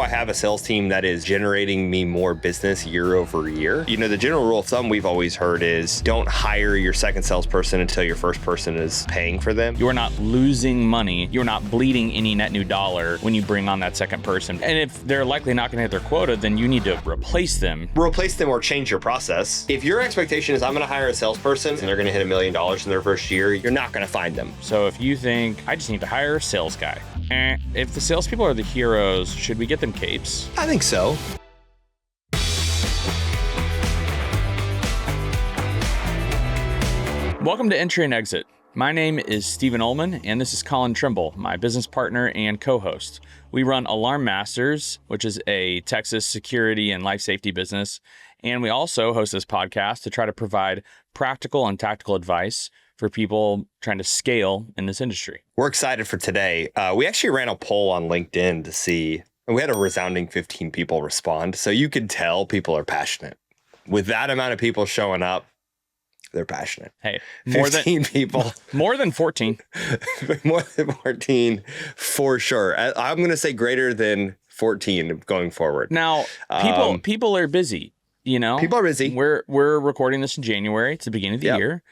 I have a sales team that is generating me more business year over year? You know, the general rule of thumb we've always heard is don't hire your second salesperson until your first person is paying for them. You're not losing money. You're not bleeding any net new dollar when you bring on that second person. And if they're likely not going to hit their quota, then you need to replace them. Replace them or change your process. If your expectation is I'm going to hire a salesperson and they're going to hit $1 million in their first year, you're not going to find them. So if you think, I just need to hire a sales guy. If the salespeople are the heroes, should we get them capes? I think so. Welcome to Entry and Exit. My name is Stephen Olmon, and this is Collin Trimble, my business partner and co-host. We run Alarm Masters, which is a Texas security and life safety business, and we also host this podcast to try to provide practical and tactical advice for people trying to scale in this industry. We're excited for today. We actually ran a poll on LinkedIn to see, and we had a resounding 15 people respond. So you could tell people are passionate. With that amount of people showing up, they're passionate. Hey, 15 people. More than 14. More than 14 for sure. I'm going to say greater than 14 going forward. Now, people are busy, you know? People are busy. We're recording this in January. It's the beginning of the year.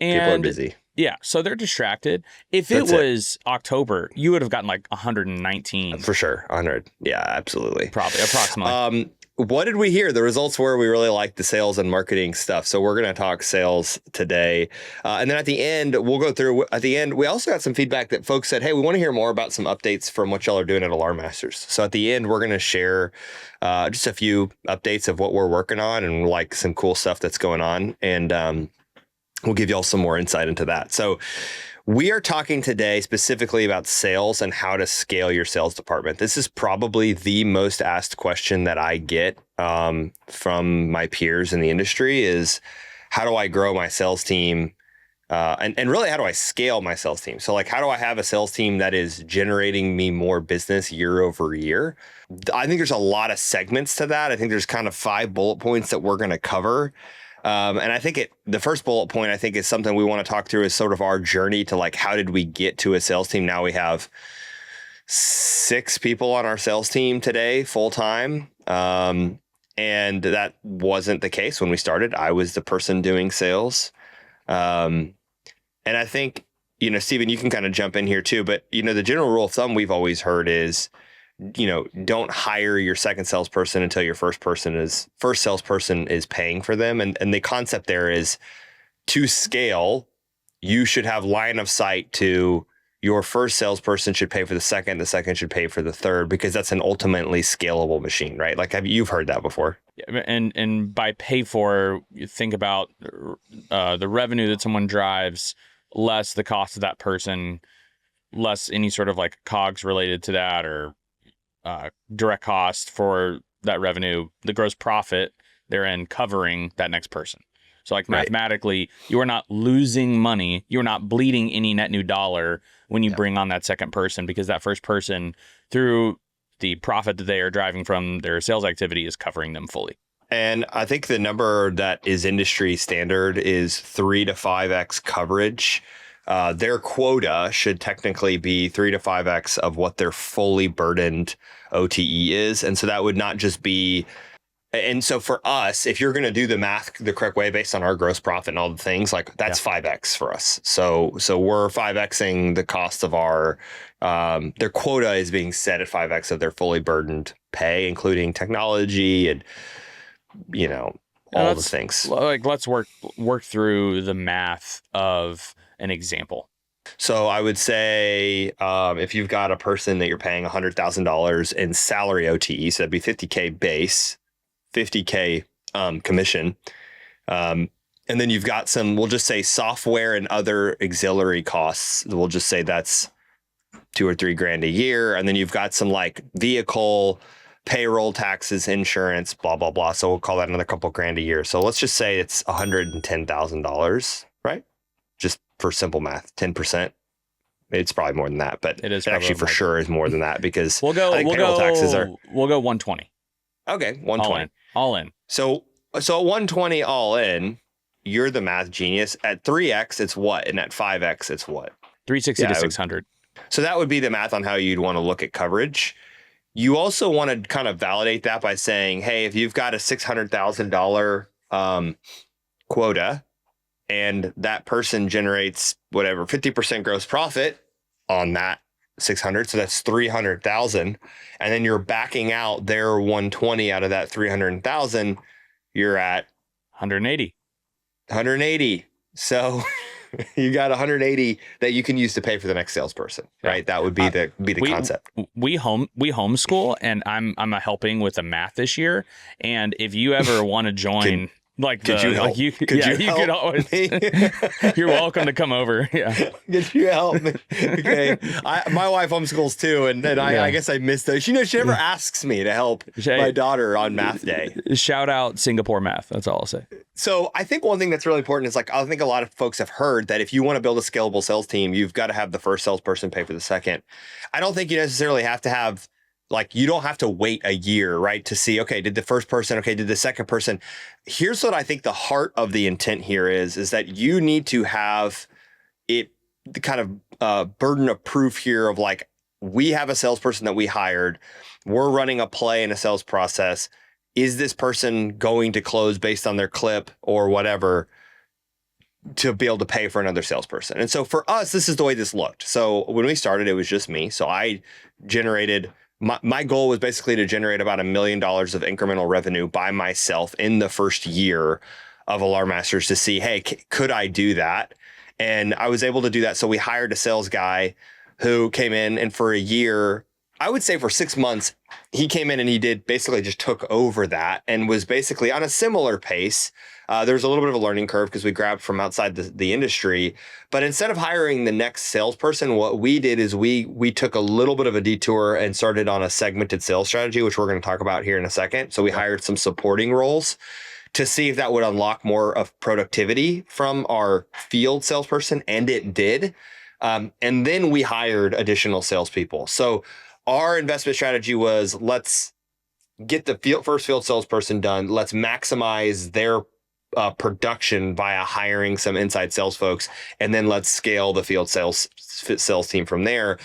And people are busy. Yeah, so they're distracted. If it was October, you would have gotten like 119. For sure, 100. Yeah, absolutely. Probably, approximately. What did we hear? The results were we really liked the sales and marketing stuff. So we're going to talk sales today. And then at the end, we'll go through. At the end, we also got some feedback that folks said, hey, we want to hear more about some updates from what y'all are doing at Alarm Masters. So at the end, we're going to share just a few updates of what we're working on and like some cool stuff that's going on. And we'll give y'all some more insight into that. So we are talking today specifically about sales and how to scale your sales department. This is probably the most asked question that I get from my peers in the industry is, how do I grow my sales team? And really, how do I scale my sales team? So like, how do I have a sales team that is generating me more business year over year? I think there's a lot of segments to that. I think there's kind of 5 bullet points that we're going to cover. And I think the first bullet point, I think, is something we want to talk through is sort of our journey to like, how did we get to a sales team? Now we have 6 people on our sales team today, full time. And that wasn't the case when we started. I was the person doing sales. And I think, you know, Stephen, you can kind of jump in here too, but you know, the general rule of thumb we've always heard is, you know, don't hire your second salesperson until your first salesperson is paying for them. And the concept there is to scale, you should have line of sight to your first salesperson should pay for the second should pay for the third, because that's an ultimately scalable machine, right? Like you've heard that before. Yeah, and by pay for, you think about the revenue that someone drives, less the cost of that person, less any sort of like COGS related to that, or direct cost for that revenue, the gross profit therein covering that next person. So like mathematically, you are not losing money. You're not bleeding any net new dollar when you bring on that second person, because that first person, through the profit that they are driving from their sales activity, is covering them fully. And I think the number that is industry standard is 3 to 5x coverage. Their quota should technically be 3 to 5x of what their fully burdened OTE is. And so that would not just be, and so for us, if you're going to do the math the correct way based on our gross profit and all the things, like that's 5x for us. So we're 5xing the cost of our, their quota is being set at 5x of their fully burdened pay, including technology and, you know, all the things. Like, let's work through the math of an example. So I would say if you've got a person that you're paying $100,000 in salary OTE, so that'd be $50K base, $50K commission. And then you've got some, we'll just say software and other auxiliary costs. We'll just say that's $2,000 or $3,000 a year. And then you've got some like vehicle, payroll, taxes, insurance, blah, blah, blah. So we'll call that another couple grand a year. So let's just say it's $110,000, right? Just for simple math, 10%. It's probably more than that, but it actually for sure is more than that, because we'll go 120. Okay, 120. All in. So at 120 all in, you're the math genius. At 3x, it's what? And at 5x, it's what? 360 to 600. So that would be the math on how you'd want to look at coverage. You also want to kind of validate that by saying, hey, if you've got a $600,000 quota and that person generates whatever 50% gross profit on that 600, so that's 300,000, and then you're backing out their 120 out of that 300,000, you're at 180. So you got 180 that you can use to pay for the next salesperson, right? That would be the concept. We homeschool, and I'm helping with the math this year. And if you ever want to join, could you help me? You're welcome to come over. Yeah. Could you help me? Okay. My wife homeschools too, and I guess I missed those. She never asks me to help my daughter on math day. Shout out Singapore math. That's all I'll say. So I think one thing that's really important is I think a lot of folks have heard that if you want to build a scalable sales team, you've got to have the first salesperson pay for the second. I don't think you necessarily have to have you don't have to wait a year, right, to see, okay, did the first person, okay, did the second person. Here's what I think the heart of the intent here is that you need to have it, the kind of burden of proof here of we have a salesperson that we hired. We're running a play in a sales process. Is this person going to close based on their clip or whatever to be able to pay for another salesperson? And so for us, this is the way this looked. So when we started, it was just me. So I generated... My goal was basically to generate about $1 million of incremental revenue by myself in the first year of Alarm Masters to see, hey, could I do that? And I was able to do that. So we hired a sales guy who came in, and for a year, I would say for 6 months, he came in and he basically just took over that and was basically on a similar pace. There was a little bit of a learning curve because we grabbed from outside the industry. But instead of hiring the next salesperson, what we did is we took a little bit of a detour and started on a segmented sales strategy, which we're going to talk about here in a second. So we hired some supporting roles to see if that would unlock more of productivity from our field salesperson, and it did. And then we hired additional salespeople. So our investment strategy was, let's get the first field salesperson done. Let's maximize their production via hiring some inside sales folks, and then let's scale the field sales team from there.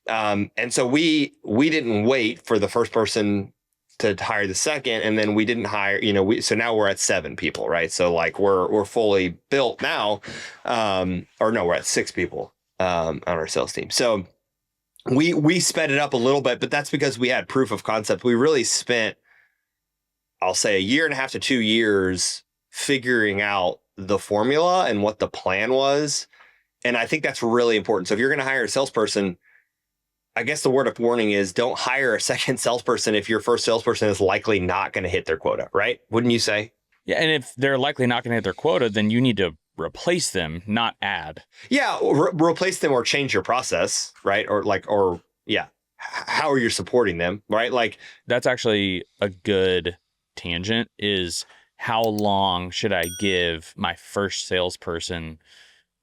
And so we didn't wait for the first person to hire the second, and then we didn't hire. So now we're at 7 people, right? So we're fully built now, or no, we're at 6 people on our sales team. So we sped it up a little bit, but that's because we had proof of concept. We really spent, I'll say, 1.5 to 2 years figuring out the formula and what the plan was. And I think that's really important. So if you're going to hire a salesperson, I guess the word of warning is don't hire a second salesperson if your first salesperson is likely not going to hit their quota, right? Wouldn't you say? Yeah. And if they're likely not going to hit their quota, then you need to replace them, not add. Yeah. Replace them or change your process, right? How are you supporting them, right? That's actually a good tangent, is how long should I give my first salesperson,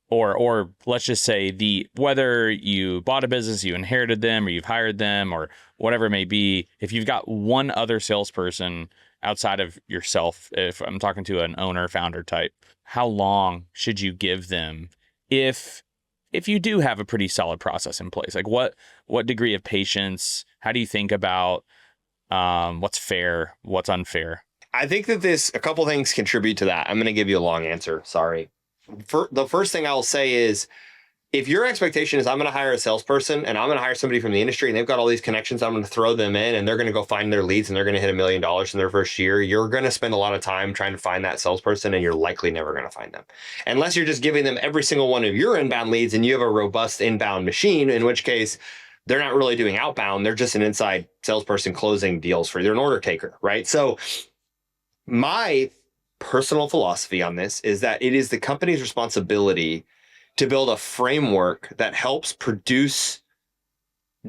or let's just say whether you bought a business, you inherited them, or you've hired them, or whatever it may be. If you've got one other salesperson outside of yourself, if I'm talking to an owner, founder type, how long should you give them if you do have a pretty solid process in place? What degree of patience? How do you think about what's fair, what's unfair? I think that a couple things contribute to that. I'm going to give you a long answer. Sorry. The first thing I'll say is, if your expectation is I'm going to hire a salesperson and I'm going to hire somebody from the industry and they've got all these connections, I'm going to throw them in and they're going to go find their leads and they're going to hit $1 million in their first year, you're going to spend a lot of time trying to find that salesperson, and you're likely never going to find them. Unless you're just giving them every single one of your inbound leads and you have a robust inbound machine, in which case they're not really doing outbound. They're just an inside salesperson closing deals for you. They're an order taker, right? So my personal philosophy on this is that it is the company's responsibility to build a framework that helps produce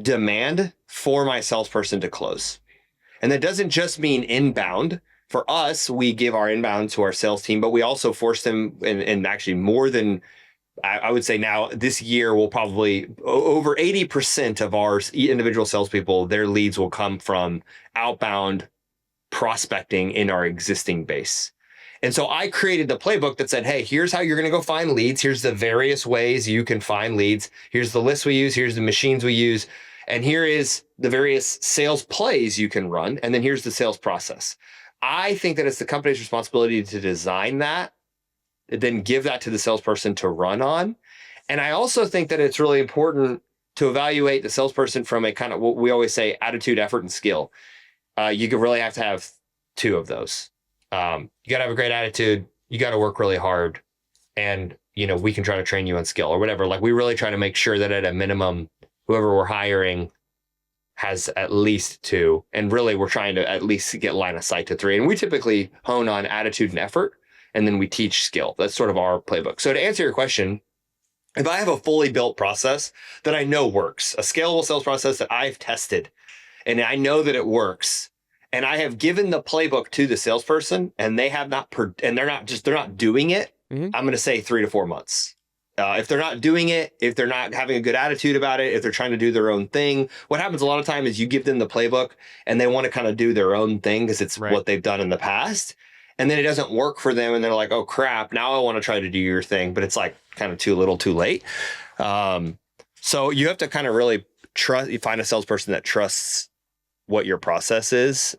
demand for my salesperson to close. And that doesn't just mean inbound. For us, we give our inbound to our sales team, but we also force them, and actually more than, I would say now, this year will probably over 80% of our individual salespeople, their leads will come from outbound prospecting in our existing base. And so I created the playbook that said, hey, here's how you're going to go find leads. Here's the various ways you can find leads. Here's the list we use. Here's the machines we use. And here is the various sales plays you can run. And then here's the sales process. I think that it's the company's responsibility to design that, then give that to the salesperson to run on. And I also think that it's really important to evaluate the salesperson from a kind of what we always say, attitude, effort, and skill. You could really have to have two of those. You got to have a great attitude. You got to work really hard. And, we can try to train you on skill or whatever. Like, we really try to make sure that at a minimum, whoever we're hiring has at least two. And really, we're trying to at least get line of sight to three. And we typically hone on attitude and effort, and then we teach skill. That's sort of our playbook. So to answer your question, if I have a fully built process that I know works, a scalable sales process that I've tested, and I know that it works, and I have given the playbook to the salesperson, and they have not, and they're not doing it, I'm going to say 3 to 4 months. If they're not doing it, if they're not having a good attitude about it, if they're trying to do their own thing, what happens a lot of time is you give them the playbook and they want to kind of do their own thing because it's what they've done in the past. And then it doesn't work for them. And they're like, oh, crap, now I want to try to do your thing. But it's like kind of too little, too late. So you have to kind of really you find a salesperson that trusts what your process is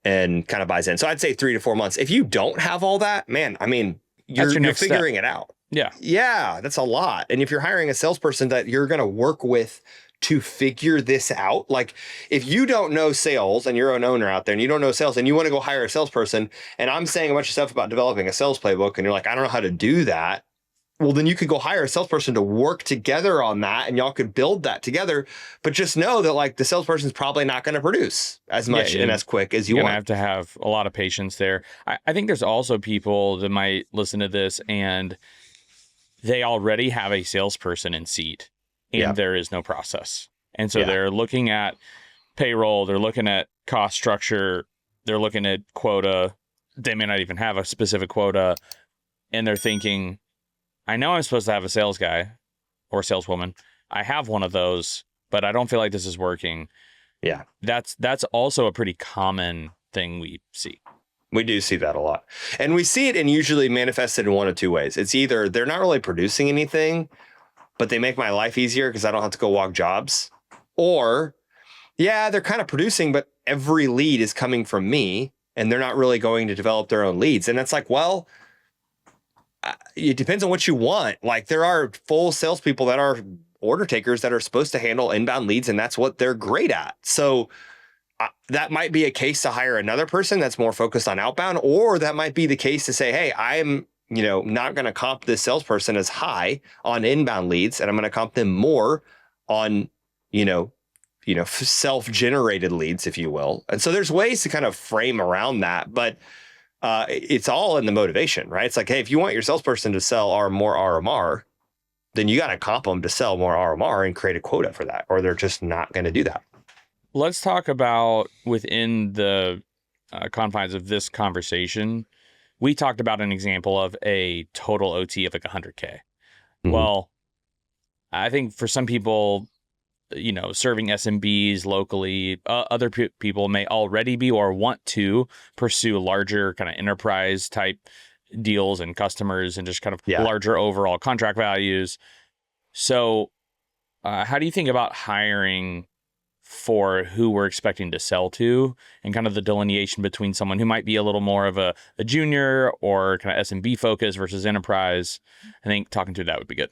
and kind of buys in. So I'd say 3 to 4 months. If you don't have all that, man, I mean, you're figuring it out. Yeah. Yeah, that's a lot. And if you're hiring a salesperson that you're going to work with to figure this out, like if you don't know sales and you're an owner out there and you don't know sales and you want to go hire a salesperson, and I'm saying a bunch of stuff about developing a sales playbook and you're like, I don't know how to do that. Well, then you could go hire a salesperson to work together on that and y'all could build that together. But just know that like the salesperson's probably not going to produce as much and as quick as you want. You're going to have a lot of patience there. I think there's also people that might listen to this and they already have a salesperson in seat and there is no process. And so they're looking at payroll, they're looking at cost structure, they're looking at quota. They may not even have a specific quota. And they're thinking, I know I'm supposed to have a sales guy or saleswoman. I have one of those, but I don't feel like this is working. Yeah. That's also a pretty common thing we see. We do see that a lot. And we see it and usually manifested in one of two ways. It's either they're not really producing anything, but they make my life easier because I don't have to go walk jobs. Or, yeah, they're kind of producing, but every lead is coming from me and they're not really going to develop their own leads. And it's like, well, it depends on what you want. Like there are full salespeople that are order takers that are supposed to handle inbound leads, and that's what they're great at. So that might be a case to hire another person that's more focused on outbound, or that might be the case to say, hey, I'm not going to comp this salesperson as high on inbound leads, and I'm going to comp them more on self-generated leads, if you will. And so there's ways to kind of frame around that, but it's all in the motivation, right? It's like, hey, if you want your salesperson to sell more RMR, then you got to comp them to sell more RMR and create a quota for that, or they're just not going to do that. Let's talk about within the confines of this conversation. We talked about an example of a total OT of like 100K. Mm-hmm. Well, I think for some people, serving SMBs locally, other people may already be or want to pursue larger kind of enterprise type deals and customers and just kind of larger overall contract values. So how do you think about hiring for who we're expecting to sell to and kind of the delineation between someone who might be a little more of a junior or kind of SMB focus versus enterprise? I think talking through that would be good.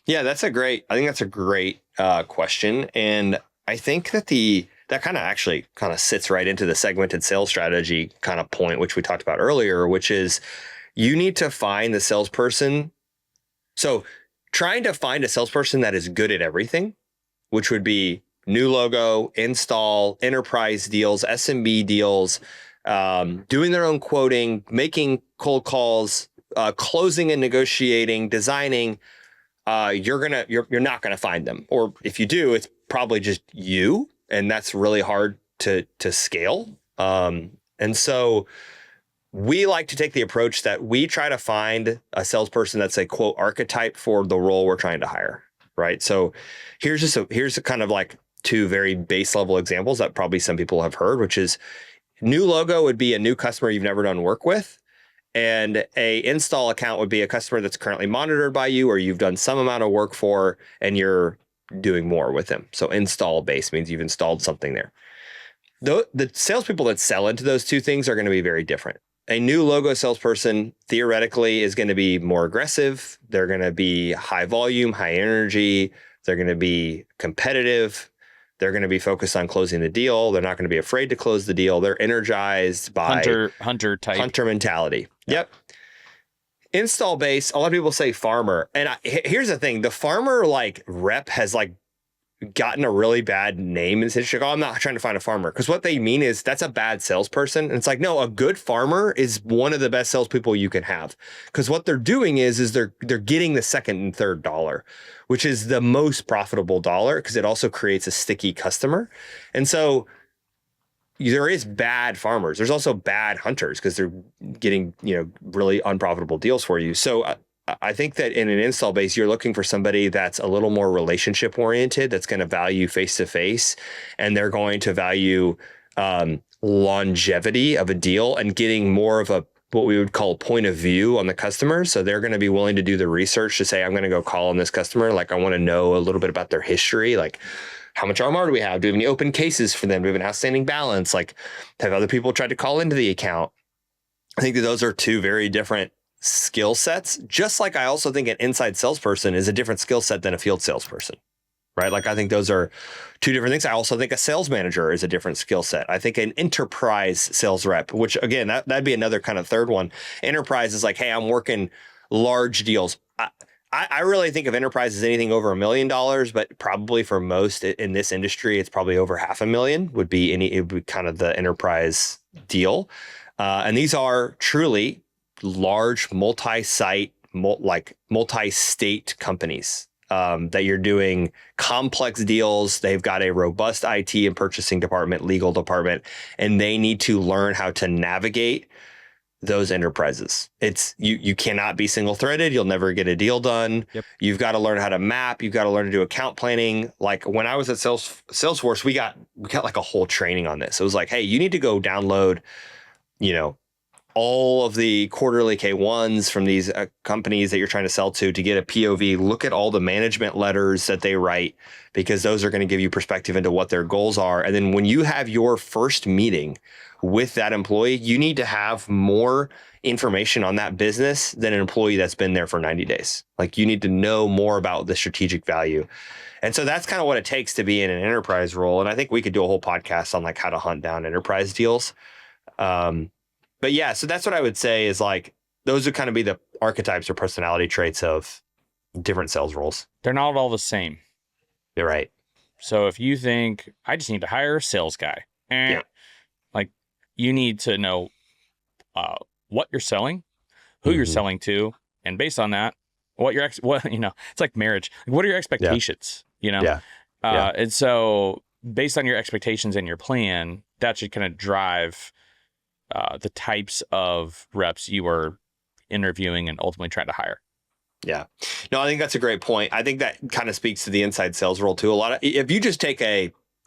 Yeah, I think that's a great question. And I think that that kind of sits right into the segmented sales strategy kind of point, which we talked about earlier, which is you need to find the salesperson. So trying to find a salesperson that is good at everything, which would be new logo, install, enterprise deals, SMB deals, doing their own quoting, making cold calls, closing and negotiating, designing. You're not gonna find them, or if you do, it's probably just you, and that's really hard to scale. And so we like to take the approach that we try to find a salesperson that's a quote archetype for the role we're trying to hire, right? So here's a kind of like two very base level examples that probably some people have heard, which is new logo would be a new customer you've never done work with. And a install account would be a customer that's currently monitored by you or you've done some amount of work for, and you're doing more with them. So install base means you've installed something there. The salespeople that sell into those two things are going to be very different. A new logo salesperson theoretically is going to be more aggressive. They're going to be high volume, high energy. They're going to be competitive. They're going to be focused on closing the deal. They're not going to be afraid to close the deal. They're energized by hunter type, hunter mentality. Yep. Install base. A lot of people say farmer, and here's the thing: the farmer like rep has like gotten a really bad name in this industry. Oh, I'm not trying to find a farmer, because what they mean is that's a bad salesperson. And it's like, no, a good farmer is one of the best salespeople you can have, because what they're doing is they're getting the second and third dollar, which is the most profitable dollar, because it also creates a sticky customer. And so there is bad farmers. There's also bad hunters, because they're getting, really unprofitable deals for you. So I think that in an install base, you're looking for somebody that's a little more relationship oriented, that's going to value face to face, and they're going to value longevity of a deal and getting more of a what we would call point of view on the customer. So they're going to be willing to do the research to say, I'm going to go call on this customer. Like, I want to know a little bit about their history. Like, how much RMR do we have? Do we have any open cases for them? Do we have an outstanding balance? Like, have other people tried to call into the account? I think that those are two very different skill sets. Just like I also think an inside salesperson is a different skill set than a field salesperson, right? Like, I think those are two different things. I also think a sales manager is a different skill set. I think an enterprise sales rep, which again, that'd be another kind of third one. Enterprise is like, hey, I'm working large deals. I really think of enterprise as anything over $1 million, but probably for most in this industry, it's probably over $500,000 would be kind of the enterprise deal. And these are truly large multi-site, multi-state companies that you're doing complex deals. They've got a robust IT and purchasing department, legal department, and they need to learn how to navigate those enterprises. It's you cannot be single threaded. You'll never get a deal done. Yep. You've got to learn how to map. You've got to learn to do account planning. Like, when I was at Salesforce, we got like a whole training on this. It was like, hey, you need to go download, all of the quarterly K1s from these companies that you're trying to sell to get a POV. Look at all the management letters that they write, because those are going to give you perspective into what their goals are. And then when you have your first meeting with that employee, you need to have more information on that business than an employee that's been there for 90 days. Like, you need to know more about the strategic value. And so that's kind of what it takes to be in an enterprise role. And I think we could do a whole podcast on like how to hunt down enterprise deals. But yeah, so that's what I would say is like, those would kind of be the archetypes or personality traits of different sales roles. They're not all the same. You're right. So if you think, I just need to hire a sales guy, like, you need to know what you're selling, who you're selling to, and based on that, it's like marriage. What are your expectations? And so based on your expectations and your plan, that should kind of drive the types of reps you are interviewing and ultimately trying to hire. Yeah. No, I think that's a great point. I think that kind of speaks to the inside sales role too. If you just take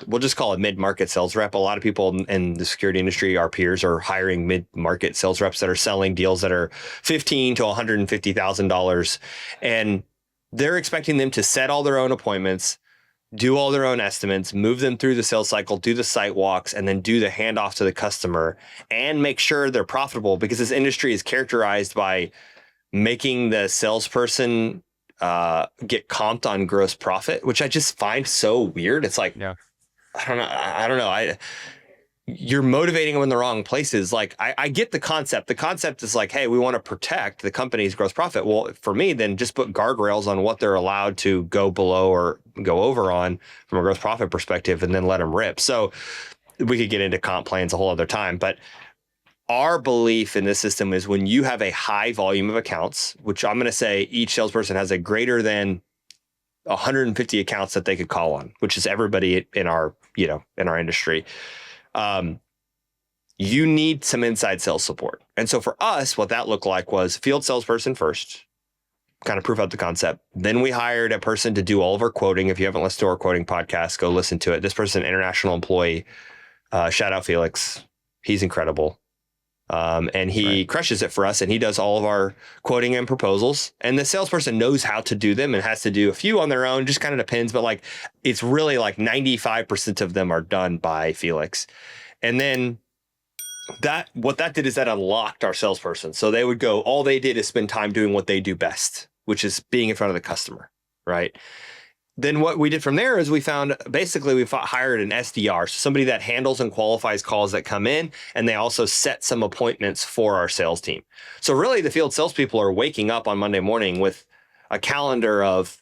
we'll just call it mid-market sales rep. A lot of people in the security industry, our peers, are hiring mid-market sales reps that are selling deals that are $15,000 to $150,000. And they're expecting them to set all their own appointments, do all their own estimates, move them through the sales cycle, do the site walks, and then do the handoff to the customer and make sure they're profitable, because this industry is characterized by making the salesperson get comped on gross profit, which I just find so weird. It's like, I don't know. You're motivating them in the wrong places. Like, I get the concept. The concept is like, hey, we want to protect the company's gross profit. Well, for me, then just put guardrails on what they're allowed to go below or go over on from a gross profit perspective, and then let them rip. So we could get into comp plans a whole other time. But our belief in this system is when you have a high volume of accounts, which I'm going to say each salesperson has a greater than 150 accounts that they could call on, which is everybody in our industry. You need some inside sales support. And so for us, what that looked like was field salesperson first, kind of proof out the concept. Then we hired a person to do all of our quoting. If you haven't listened to our quoting podcast, go listen to it. This person, international employee, shout out Felix. He's incredible. And he crushes it for us, and he does all of our quoting and proposals. And the salesperson knows how to do them and has to do a few on their own, just kind of depends. But like, it's really like 95% of them are done by Felix. And then what that did is that unlocked our salesperson. So they would go, all they did is spend time doing what they do best, which is being in front of the customer, right? Then what we did from there is we hired an SDR, so somebody that handles and qualifies calls that come in, and they also set some appointments for our sales team. So really the field salespeople are waking up on Monday morning with a calendar of,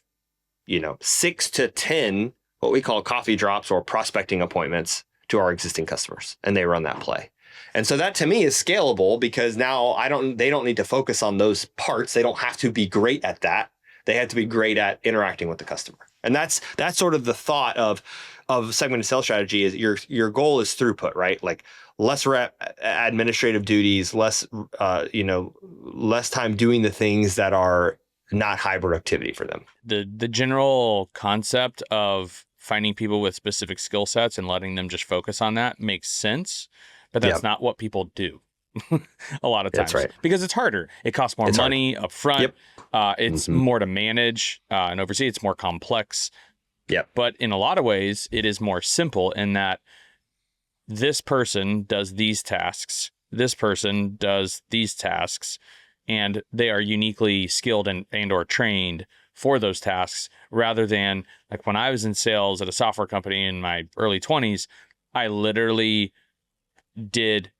6 to 10, what we call coffee drops or prospecting appointments to our existing customers, and they run that play. And so that to me is scalable because now they don't need to focus on those parts. They don't have to be great at that. They have to be great at interacting with the customer. And that's sort of the thought of segmented sales strategy is your goal is throughput, right? Like less administrative duties, less time doing the things that are not high productivity for them. The general concept of finding people with specific skill sets and letting them just focus on that makes sense, but that's not what people do. A lot of times, that's right. Because it's harder. It costs more money up front. Yep. It's more to manage and oversee. It's more complex. Yep. But in a lot of ways, it is more simple in that this person does these tasks, this person does these tasks, and they are uniquely skilled and or trained for those tasks, rather than like when I was in sales at a software company in my early 20s, I literally did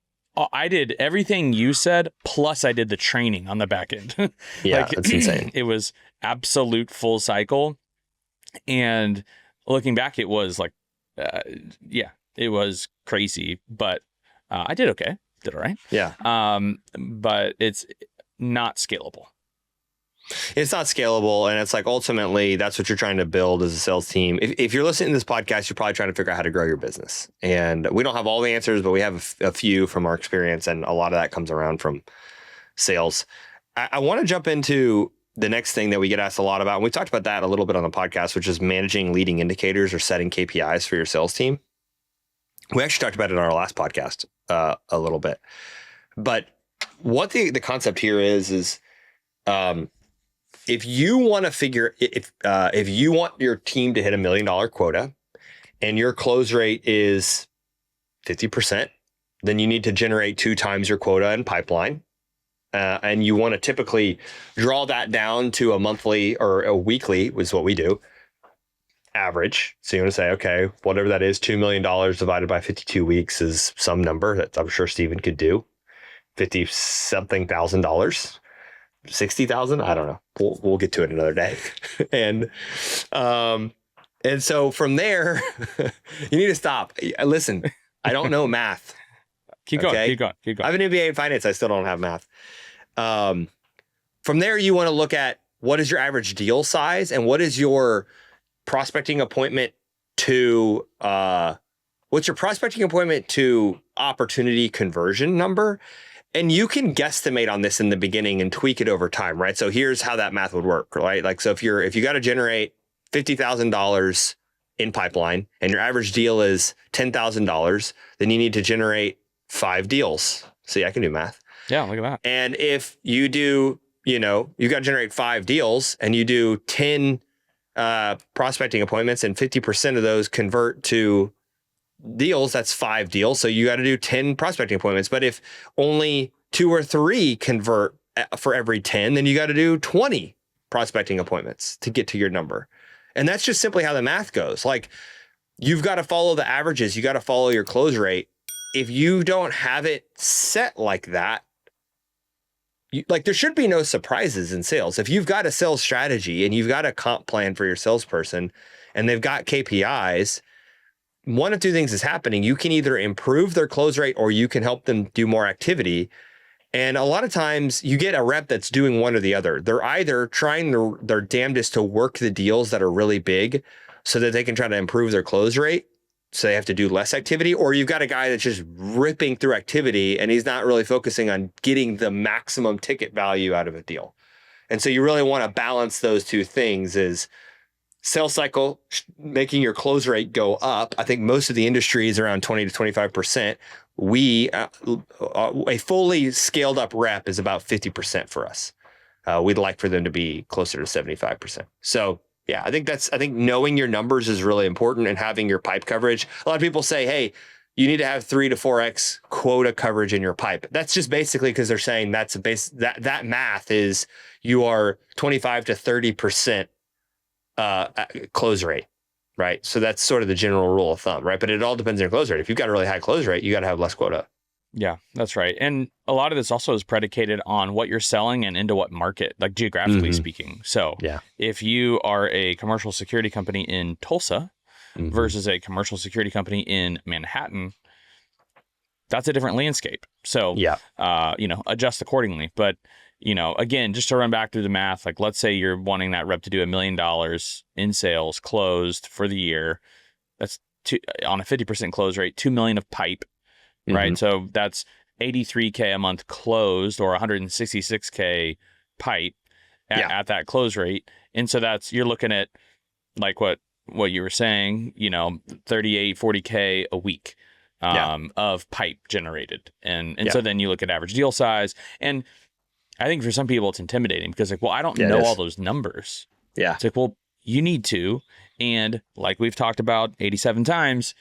everything you said, plus I did the training on the back end. Yeah, that's insane. It was absolute full cycle. And looking back, it was like, it was crazy, but I did okay. Did all right. Yeah. But it's not scalable. It's not scalable. And it's like, ultimately, that's what you're trying to build as a sales team. If you're listening to this podcast, you're probably trying to figure out how to grow your business. And we don't have all the answers, but we have a few from our experience. And a lot of that comes around from sales. I want to jump into the next thing that we get asked a lot about. And we talked about that a little bit on the podcast, which is managing leading indicators or setting KPIs for your sales team. We actually talked about it in our last podcast a little bit. But what the concept here is if you want to if you want your team to hit $1 million quota and your close rate is 50%, then you need to generate 2 times your quota in pipeline. And you want to typically draw that down to a monthly or a weekly, which is what we do, average. So you want to say, okay, whatever that is, $2 million divided by 52 weeks is some number that I'm sure Steven could do. 50 something thousand dollars. 60,000. I don't know. We'll get to it another day. And so from there, you need to stop. Listen, I don't know math. Keep going. I have an MBA in finance. I still don't have math. From there, you want to look at what is your average deal size and what is your prospecting appointment to opportunity conversion number. And you can guesstimate on this in the beginning and tweak it over time, right? So here's how that math would work, right? Like, so if you got to generate $50,000 in pipeline and your average deal is $10,000, then you need to generate 5 deals. See, I can do math. Yeah, look at that. And if you do, you got to generate 5 deals and you do 10 prospecting appointments and 50% of those convert to deals, that's 5 deals. So you got to do 10 prospecting appointments. But if only 2 or 3 convert for every 10, then you got to do 20 prospecting appointments to get to your number. And that's just simply how the math goes. Like, you've got to follow the averages. You got to follow your close rate. If you don't have it set like that, there should be no surprises in sales. If you've got a sales strategy and you've got a comp plan for your salesperson and they've got KPIs, one of 2 things is happening. You can either improve their close rate or you can help them do more activity. And a lot of times you get a rep that's doing one or the other. They're either trying their damnedest to work the deals that are really big so that they can try to improve their close rate. So they have to do less activity, or you've got a guy that's just ripping through activity and he's not really focusing on getting the maximum ticket value out of a deal. And so you really want to balance those 2 things is sales cycle, making your close rate go up. I think most of the industry is around 20 to 25%. A fully scaled up rep is about 50% for us. We'd like for them to be closer to 75%. So yeah, I think knowing your numbers is really important, and having your pipe coverage. A lot of people say, hey, you need to have 3 to 4x quota coverage in your pipe. That's just basically because they're saying that's a base, that math is you are 25 to 30% close rate, right? So that's sort of the general rule of thumb, right? But it all depends on your close rate. If you've got a really high close rate, you got to have less quota. Yeah, that's right. And a lot of this also is predicated on what you're selling and into what market, like geographically speaking. So if you are a commercial security company in Tulsa versus a commercial security company in Manhattan, that's a different landscape. So, adjust accordingly. But, again, just to run back through the math, like let's say you're wanting that rep to do $1 million in sales closed for the year. That's on a 50% close rate, $2 million of pipe. Right. So that's $83K a month closed, or $166K pipe at that close rate. And so you're looking at like what you were saying, 38, 40K a week of pipe generated. And so then you look at average deal size. And I think for some people it's intimidating because like, well, I don't know all those numbers. Yeah. It's like, well, you need to. And like we've talked about 87 times,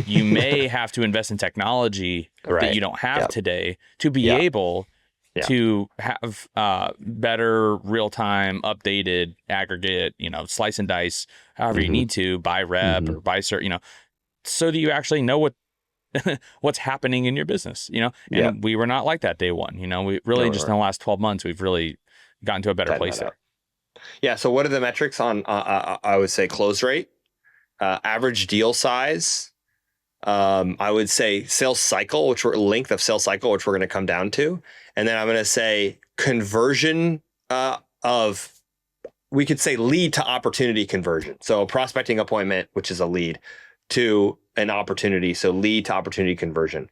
you may have to invest in technology that you don't have today to be able to have better real-time, updated, aggregate, slice and dice, however you need to, by rep or by cert, so that you actually know what's happening in your business, And we were not like that day one, we really in the last 12 months, we've really gotten to a better place there. Yeah. So what are the metrics on, I would say, close rate, average deal size, I would say sales cycle, length of sales cycle, which we're going to come down to. And then I'm going to say conversion we could say lead to opportunity conversion. So a prospecting appointment, which is a lead, to an opportunity. So lead to opportunity conversion.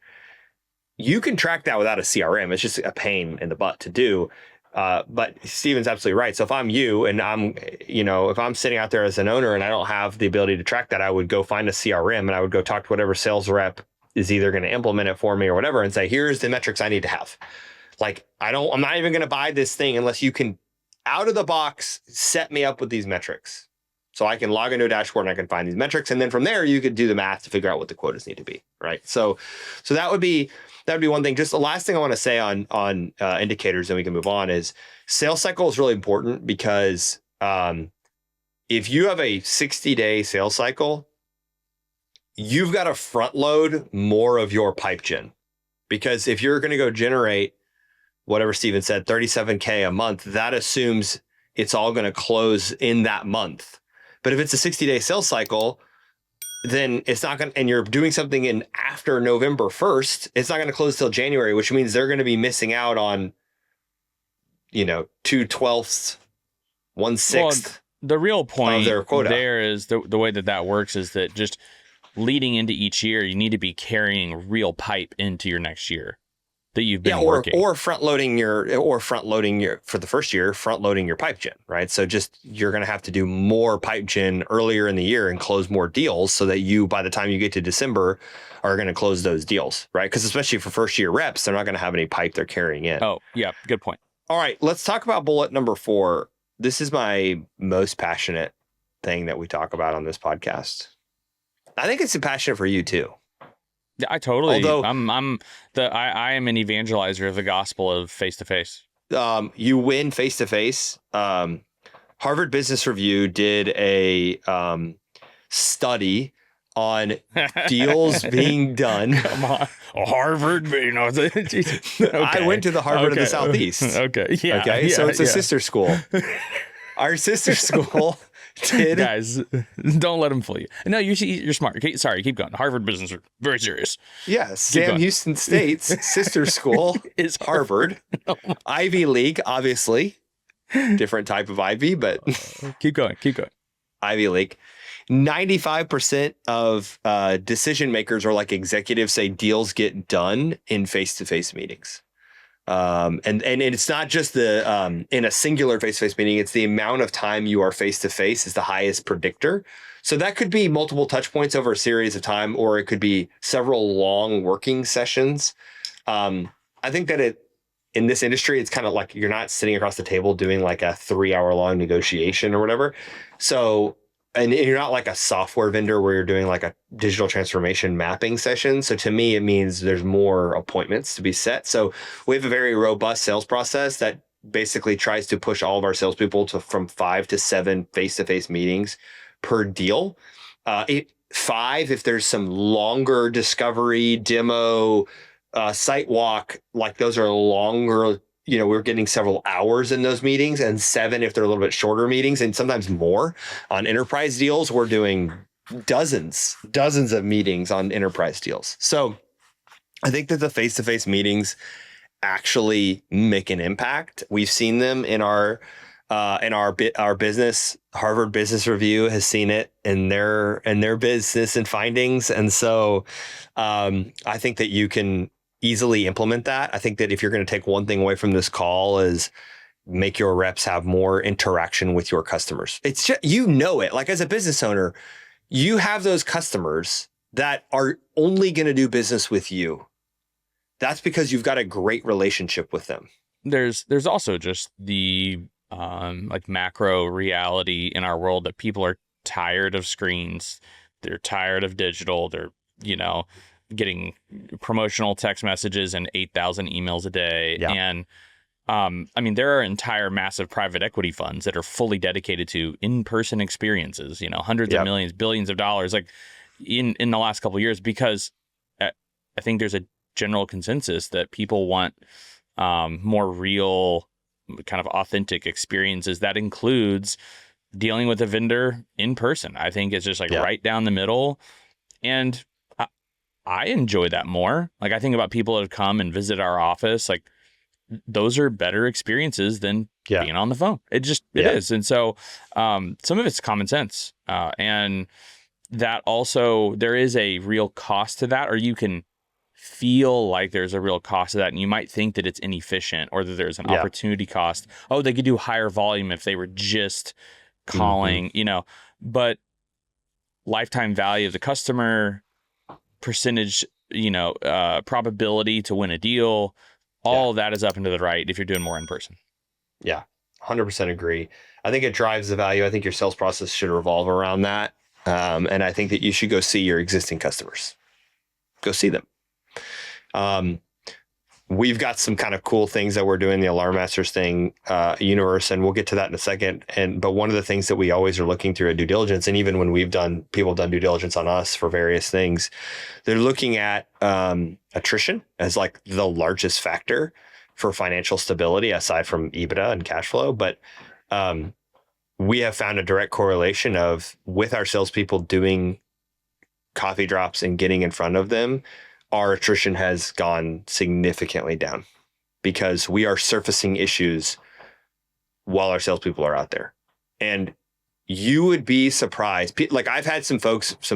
You can track that without a CRM. It's just a pain in the butt to do. But Steven's absolutely right. So if I'm you and if I'm sitting out there as an owner and I don't have the ability to track that, I would go find a CRM and I would go talk to whatever sales rep is either going to implement it for me or whatever and say, here's the metrics I need to have. Like, I'm not even going to buy this thing unless you can out of the box set me up with these metrics. So I can log into a dashboard and I can find these metrics. And then from there, you could do the math to figure out what the quotas need to be. Right. So that would be one thing. Just the last thing I want to say on indicators, and we can move on, is sales cycle is really important because if you have a 60-day sales cycle, you've got to front load more of your pipe gen. Because if you're going to go generate whatever Steven said, 37K a month, that assumes it's all going to close in that month. But if it's a 60-day sales cycle, then it's not going to, and you're doing something in after November 1st, it's not going to close till January, which means they're going to be missing out on, 2/12, 1/6. Well, the real point of their quota there is the way that works is that just leading into each year, you need to be carrying real pipe into your next year that you've been working. Or front loading your for the first year, front loading your pipe gen, right? So just you're going to have to do more pipe gen earlier in the year and close more deals so that you, by the time you get to December, are going to close those deals, right? Because especially for first year reps, they're not going to have any pipe they're carrying in. Oh, yeah, good point. All right, let's talk about bullet number 4. This is my most passionate thing that we talk about on this podcast. I think it's passionate for you too. Yeah, I totally. Although I am an evangelizer of the gospel of face to face. You win face to face. Harvard Business Review did a study on deals being done. Come on, Harvard. Okay. I went to the Harvard of the Southeast. Okay, yeah. Okay, so it's a sister school. Our sister school. Guys, don't let him fool you. No, you're smart. Okay, sorry, keep going. Harvard Business, very serious. Yeah, Sam Houston State's sister school is Harvard. Ivy League, obviously. Different type of Ivy, but... Keep going. Ivy League. 95% of decision makers or like executives say deals get done in face-to-face meetings. And it's not just the in a singular face-to-face meeting, it's the amount of time you are face-to-face is the highest predictor. So that could be multiple touch points over a series of time, or it could be several long working sessions. I think that in this industry, it's kind of like you're not sitting across the table doing like a 3-hour long negotiation or whatever. So, and you're not like a software vendor where you're doing like a digital transformation mapping session. So to me, it means there's more appointments to be set. So we have a very robust sales process that basically tries to push all of our salespeople from 5 to 7 face-to-face meetings per deal. 5 if there's some longer discovery, demo, site walk, like those are longer. We're getting several hours in those meetings, and 7 if they're a little bit shorter meetings, and sometimes more. On enterprise deals, we're doing dozens of meetings on enterprise deals. So I think that the face-to-face meetings actually make an impact. We've seen them in our business. Harvard Business Review has seen it in their business and findings. And so I think that you can easily implement that. I think that if you're going to take one thing away from this call is make your reps have more interaction with your customers. It's just, it, like as a business owner, you have those customers that are only going to do business with you. That's because you've got a great relationship with them. There's also just the like macro reality in our world that people are tired of screens. They're tired of digital. They're, getting promotional text messages and 8,000 emails a day. Yeah. And there are entire massive private equity funds that are fully dedicated to in-person experiences, hundreds of millions, billions of dollars, like in the last couple of years, because I think there's a general consensus that people want more real, kind of authentic experiences. That includes dealing with a vendor in person. I think it's just right down the middle. And I enjoy that more. Like I think about people that have come and visit our office, like those are better experiences than being on the phone. It is. And so some of it's common sense. And that also, there is a real cost to that, or you can feel like there's a real cost to that. And you might think that it's inefficient or that there's an opportunity cost. Oh, they could do higher volume if they were just calling, but lifetime value of the customer, percentage, probability to win a deal, all of that is up and to the right if you're doing more in person. Yeah, 100% agree. I think it drives the value. I think your sales process should revolve around that. And I think that you should go see your existing customers. Go see them. We've got some kind of cool things that we're doing, the Alarm Masters thing, universe, and we'll get to that in a second. But one of the things that we always are looking through at due diligence, and even when people have done due diligence on us for various things, they're looking at attrition as like the largest factor for financial stability aside from EBITDA and cash flow. But we have found a direct correlation with our salespeople doing coffee drops and getting in front of them, our attrition has gone significantly down because we are surfacing issues while our salespeople are out there. And you would be surprised. Like I've had some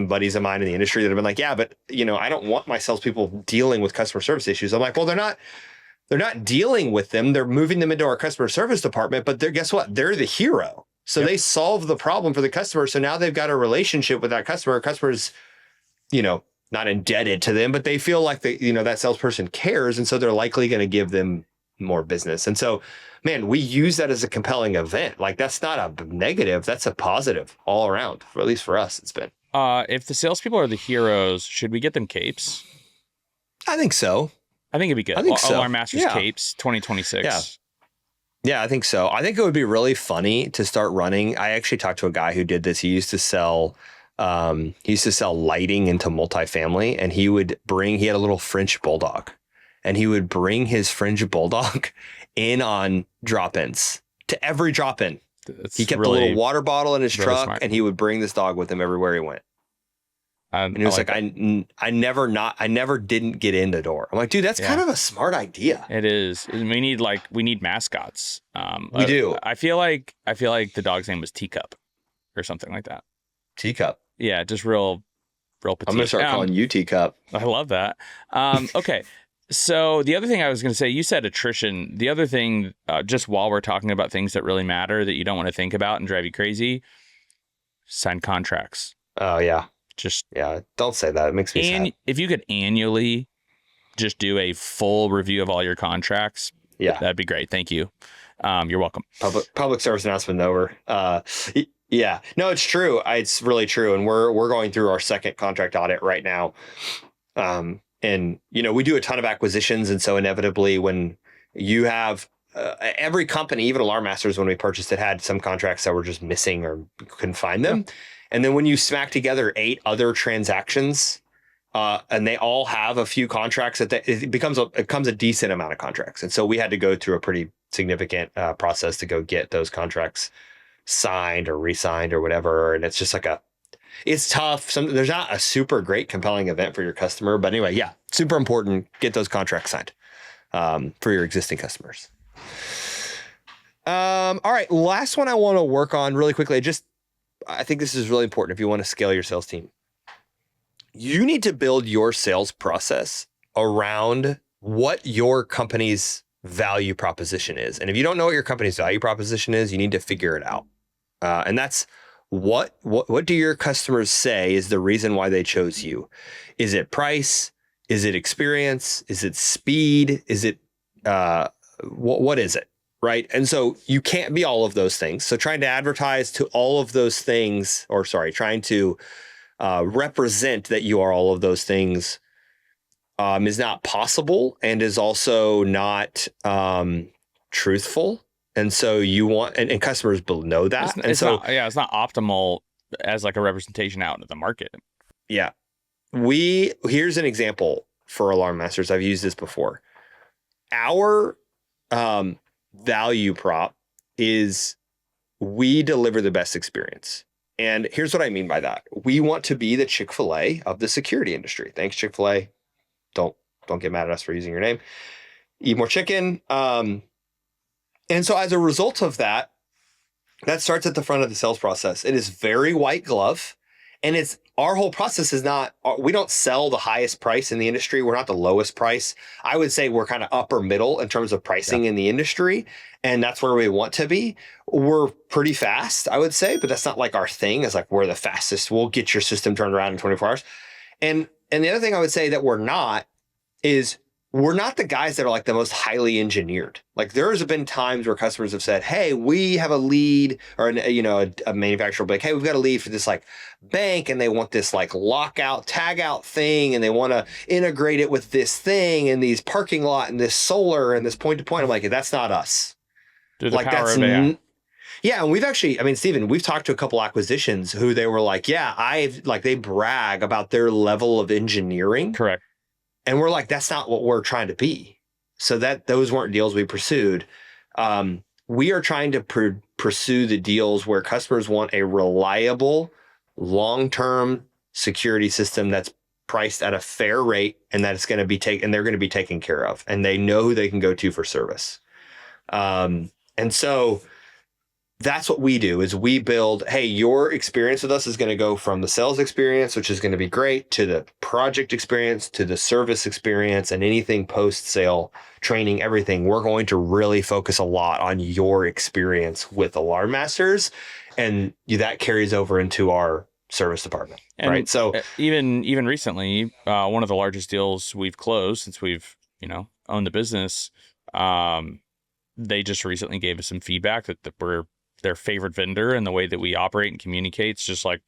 buddies of mine in the industry that have been like, yeah, but I don't want my salespeople dealing with customer service issues. I'm like, well, they're not dealing with them. They're moving them into our customer service department, but guess what? They're the hero. So they solve the problem for the customer. So now they've got a relationship with that customer. Customers, not indebted to them, but they feel like that salesperson cares. And so they're likely going to give them more business. And so, man, we use that as a compelling event. Like that's not a negative. That's a positive all around, at least for us, it's been. If the salespeople are the heroes, should we get them capes? I think so. I think it'd be good. I think so. Alarm Masters capes 2026. Yeah, I think so. I think it would be really funny to start running. I actually talked to a guy who did this. He used to sell lighting into multifamily, and he had a little French bulldog, and he would bring his French bulldog in on drop-ins to every drop-in. He kept a little water bottle in his truck, smart. And he would bring this dog with him everywhere he went. And he was I never didn't get in the door. I'm like, dude, that's kind of a smart idea. It is. We need mascots. We do. I feel like the dog's name was Teacup or something like that. Teacup. Yeah, just real petite. I'm gonna start calling you Teacup. I love that. Okay, So the other thing I was going to say, you said attrition. The other thing, just while we're talking about things that really matter that you don't want to think about and drive you crazy, sign contracts. Oh yeah. Just Don't say that. It makes me sad. If you could annually just do a full review of all your contracts, that'd be great. Thank you. You're welcome. Public service announcement over. Yeah, no, it's true. It's really true. And we're going through our second contract audit right now. And we do a ton of acquisitions. And so inevitably when you have every company, even Alarm Masters, when we purchased it, had some contracts that were just missing or couldn't find them. Yeah. And then when you smack together 8 other transactions, and they all have a few contracts, it becomes a decent amount of contracts. And so we had to go through a pretty significant process to go get those contracts signed or re-signed or whatever. And it's just it's tough. There's not a super great compelling event for your customer, but anyway, yeah, super important. Get those contracts signed for your existing customers. All right, last one I want to work on really quickly. I think this is really important if you want to scale your sales team. You need to build your sales process around what your company's value proposition is. And if you don't know what your company's value proposition is, you need to figure it out. And that's what do your customers say is the reason why they chose you? Is it price? Is it experience? Is it speed? Is it what is it? Right. And so you can't be all of those things. So trying to advertise to all of those things, trying to represent that you are all of those things is not possible and is also not truthful. And so you want, and customers know that. It's not optimal as like a representation out into the market. Yeah. Here's an example for Alarm Masters. I've used this before. Our value prop is we deliver the best experience. And here's what I mean by that. We want to be the Chick-fil-A of the security industry. Thanks, Chick-fil-A. Don't get mad at us for using your name. Eat more chicken. And so as a result of that starts at the front of the sales process. It is very white glove. And our whole process is not, we don't sell the highest price in the industry. We're not the lowest price. I would say we're kind of upper middle in terms of pricing in the industry. And that's where we want to be. We're pretty fast, I would say, but that's not like our thing. It's like, we're the fastest. We'll get your system turned around in 24 hours. And the other thing I would say that we're not is we're not the guys that are like the most highly engineered. Like there's been times where customers have said, hey, we have a lead, or a manufacturer will be like, hey, we've got a lead for this like bank and they want this like lockout, tag out thing. And they want to integrate it with this thing and these parking lot and this solar and this point to point. I'm like, that's not us. Like that's yeah. And we've actually, Stephen, we've talked to a couple acquisitions who they were like, yeah, they brag about their level of engineering. Correct. And we're like, that's not what we're trying to be. So those weren't deals we pursued. We are trying to pursue the deals where customers want a reliable, long-term security system that's priced at a fair rate and that it's going to be they're going to be taken care of. And they know who they can go to for service. And so that's what we do is we build, hey, your experience with us is going to go from the sales experience, which is going to be great, to the project experience, to the service experience, and anything post-sale training, everything. We're going to really focus a lot on your experience with Alarm Masters. And that carries over into our service department. And right. So even recently, one of the largest deals we've closed since we've, owned the business, they just recently gave us some feedback that we're their favorite vendor, and the way that we operate and communicate is just like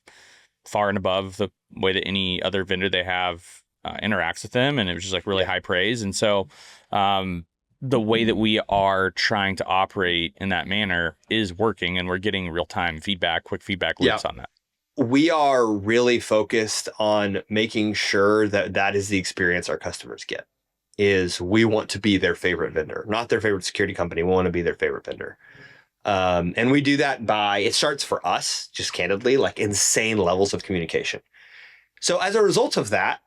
far and above the way that any other vendor they have interacts with them. And it was just like really high praise. And so the way that we are trying to operate in that manner is working, and we're getting real-time feedback, quick feedback loops on that. We are really focused on making sure that is the experience our customers get. Is we want to be their favorite vendor, not their favorite security company. We want to be their favorite vendor. And we do that it starts for us, just candidly, like insane levels of communication. So as a result of that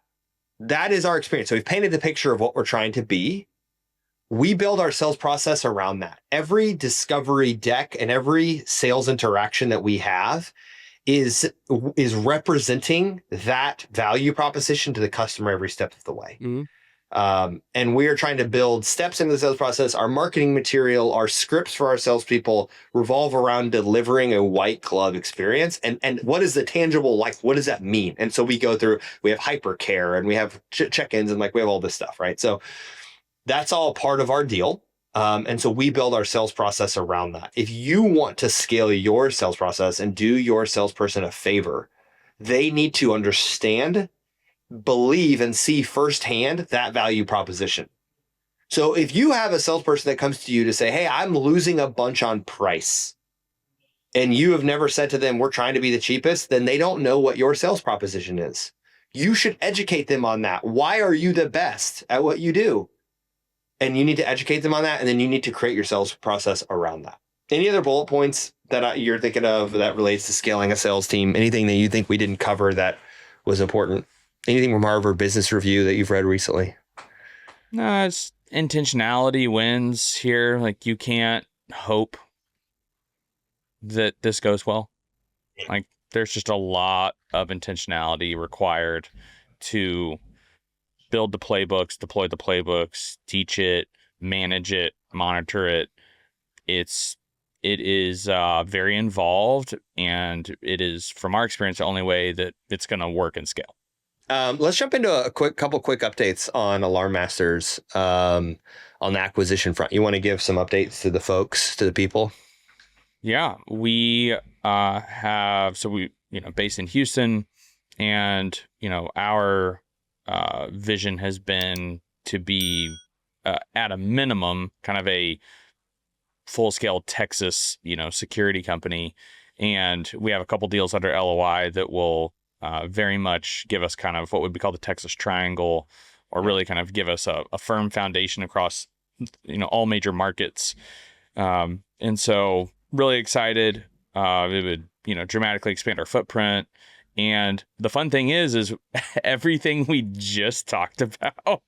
is our experience. So we've painted the picture of what we're trying to be. We build our sales process around that. Every discovery deck and every sales interaction that we have is representing that value proposition to the customer every step of the way. Mm-hmm. And we are trying to build steps into the sales process. Our marketing material, our scripts for our salespeople revolve around delivering a white glove experience. And what is the tangible, like, what does that mean? And so we go through, we have hypercare and we have check-ins and like, we have all this stuff, right? So that's all part of our deal. And so we build our sales process around that. If you want to scale your sales process and do your salesperson a favor, they need to understand, believe, and see firsthand that value proposition. So if you have a salesperson that comes to you to say, hey, I'm losing a bunch on price, and you have never said to them, we're trying to be the cheapest, then they don't know what your sales proposition is. You should educate them on that. Why are you the best at what you do? And you need to educate them on that, and then you need to create your sales process around that. Any other bullet points that you're thinking of that relates to scaling a sales team? Anything that you think we didn't cover that was important? Anything from Harvard Business Review that you've read recently? No, it's intentionality wins here. Like, you can't hope that this goes well. Like, there's just a lot of intentionality required to build the playbooks, deploy the playbooks, teach it, manage it, monitor it. It is very involved, and it is, from our experience, the only way that it's going to work and scale. Let's jump into a couple quick updates on Alarm Masters on the acquisition front. You want to give some updates to the folks, to the people? Yeah, we based in Houston, and our vision has been to be at a minimum kind of a full-scale Texas security company, and we have a couple deals under LOI that will very much give us kind of what would be called the Texas Triangle, or really kind of give us a firm foundation across all major markets, and so really excited. It would dramatically expand our footprint. And the fun thing is everything we just talked about,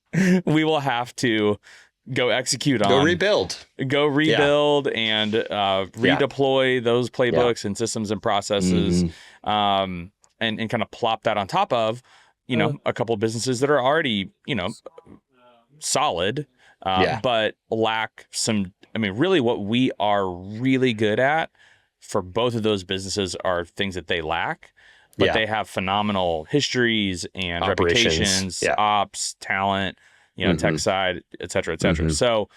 we will have to go execute on. Go rebuild and redeploy those playbooks and systems and processes, and kind of plop that on top of, a couple of businesses that are already, solid, but lack some, really what we are really good at for both of those businesses are things that they lack. But they have phenomenal histories and reputations, ops, talent, tech side, et cetera, et cetera. So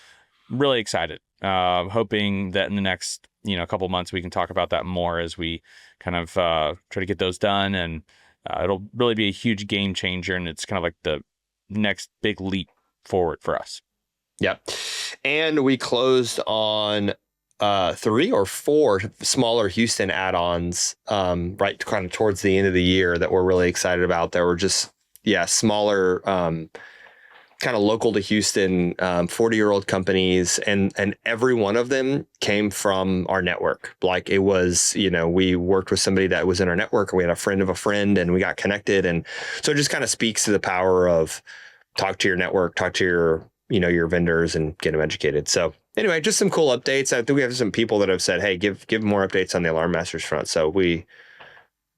really excited, hoping that in the next, couple of months, we can talk about that more as we kind of try to get those done. And it'll really be a huge game changer. And it's kind of like the next big leap forward for us. Yep. And we closed on 3 or 4 smaller Houston add-ons, right kind of towards the end of the year that we're really excited about. That were just, smaller, kind of local to Houston, 40-year-old companies, and every one of them came from our network. Like, it was, we worked with somebody that was in our network, or we had a friend of a friend, and we got connected. And so it just kind of speaks to the power of talk to your network, talk to your, your vendors, and get them educated. So anyway, just some cool updates. I think we have some people that have said, hey, give more updates on the Alarm Masters front. So we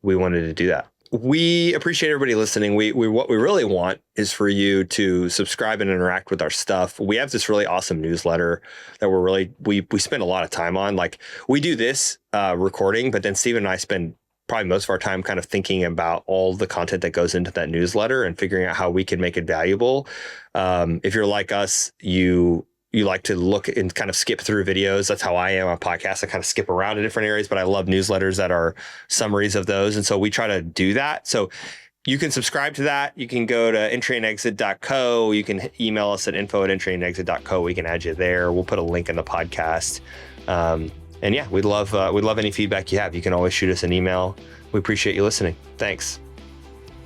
wanted to do that. We appreciate everybody listening. We what we really want is for you to subscribe and interact with our stuff. We have this really awesome newsletter that we spend a lot of time on. Like, we do this recording, but then Steven and I spend probably most of our time kind of thinking about all the content that goes into that newsletter and figuring out how we can make it valuable. If you're like us, you like to look and kind of skip through videos. That's how I am on podcasts. I kind of skip around to different areas, but I love newsletters that are summaries of those. And so we try to do that. So you can subscribe to that. You can go to entryandexit.co. You can email us at info@entryandexit.co. We can add you there. We'll put a link in the podcast. And yeah, we'd love any feedback you have. You can always shoot us an email. We appreciate you listening. Thanks.